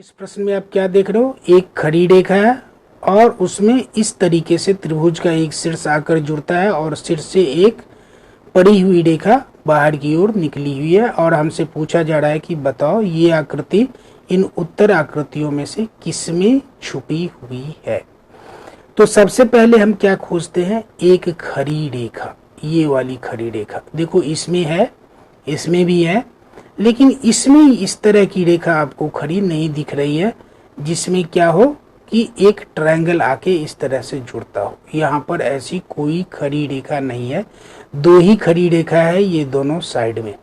इस प्रश्न में आप क्या देख रहे हो, एक खड़ी रेखा है और उसमें इस तरीके से त्रिभुज का एक शीर्ष आकर जुड़ता है और शीर्ष से एक पड़ी हुई रेखा बाहर की ओर निकली हुई है और हमसे पूछा जा रहा है कि बताओ ये आकृति इन उत्तर आकृतियों में से किसमें छुपी हुई है। तो सबसे पहले हम क्या खोजते हैं, एक खड़ी रेखा, ये वाली खड़ी रेखा देखो इसमें है, इसमें भी है, लेकिन इसमें इस तरह की रेखा आपको खड़ी नहीं दिख रही है जिसमें क्या हो कि एक ट्रायंगल आके इस तरह से जुड़ता हो। यहाँ पर ऐसी कोई खड़ी रेखा नहीं है, दो ही खड़ी रेखा है ये दोनों साइड में,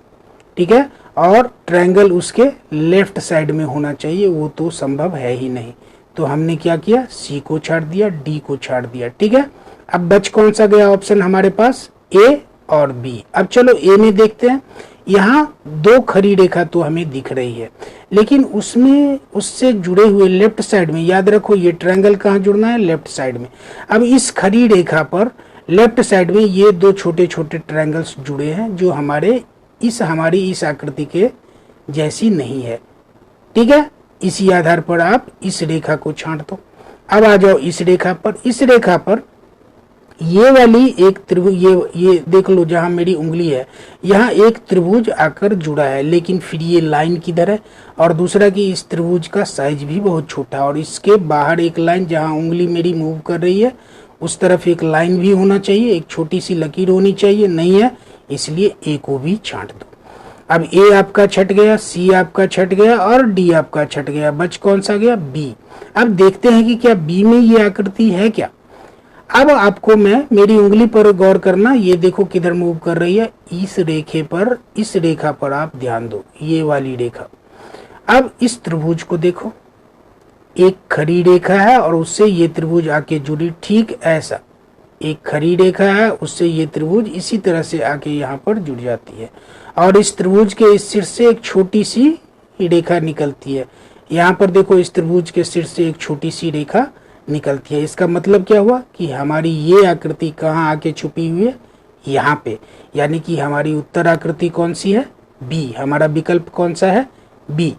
ठीक है, और ट्रायंगल उसके लेफ्ट साइड में होना चाहिए, वो तो संभव है ही नहीं। तो हमने क्या किया, सी को छाड़ दिया, डी को छाड़ दिया, ठीक है। अब बच कौन सा गया ऑप्शन हमारे पास, ए और बी। अब चलो ए में देखते हैं, यहाँ दो खड़ी रेखा तो हमें दिख रही है, लेकिन उसमें उससे जुड़े हुए लेफ्ट साइड में, याद रखो ये ट्रायंगल कहाँ जुड़ना है, लेफ्ट साइड में। अब इस खड़ी रेखा पर लेफ्ट साइड में ये दो छोटे छोटे ट्रायंगल्स जुड़े हैं जो हमारी इस आकृति के जैसी नहीं है, ठीक है। इसी आधार पर आप इस रेखा को छांट दो। अब आ जाओ इस रेखा पर, इस रेखा पर ये वाली एक त्रिभुज, ये देख लो जहां मेरी उंगली है, यहाँ एक त्रिभुज आकर जुड़ा है, लेकिन फिर ये लाइन किधर है, और दूसरा कि इस त्रिभुज का साइज भी बहुत छोटा है और इसके बाहर एक लाइन जहां उंगली मेरी मूव कर रही है उस तरफ एक लाइन भी होना चाहिए, एक छोटी सी लकीर होनी चाहिए, नहीं है, इसलिए ए को भी छांट दो। अब ए आपका छट गया, सी आपका छट गया और डी आपका छट गया, बच कौन सा गया, बी। अब देखते हैं कि क्या बी में ये आकृति है क्या। अब आपको मैं मेरी उंगली पर गौर करना, ये देखो किधर मूव कर रही है, इस रेखे पर, इस रेखा पर आप ध्यान दो, ये वाली रेखा। अब इस त्रिभुज को देखो, एक खड़ी रेखा है और उससे ये त्रिभुज आके जुड़ी, ठीक ऐसा एक खड़ी रेखा है, उससे ये त्रिभुज इसी तरह से आके यहाँ पर जुड़ जाती है और इस त्रिभुज के इस शीर्ष से एक छोटी सी रेखा निकलती है। यहाँ पर देखो इस त्रिभुज के शीर्ष से एक छोटी सी रेखा निकलती है। इसका मतलब क्या हुआ कि हमारी ये आकृति कहाँ आके छुपी हुई है, यहाँ पे, यानी कि हमारी उत्तर आकृति कौन सी है, बी। हमारा विकल्प कौन सा है, बी।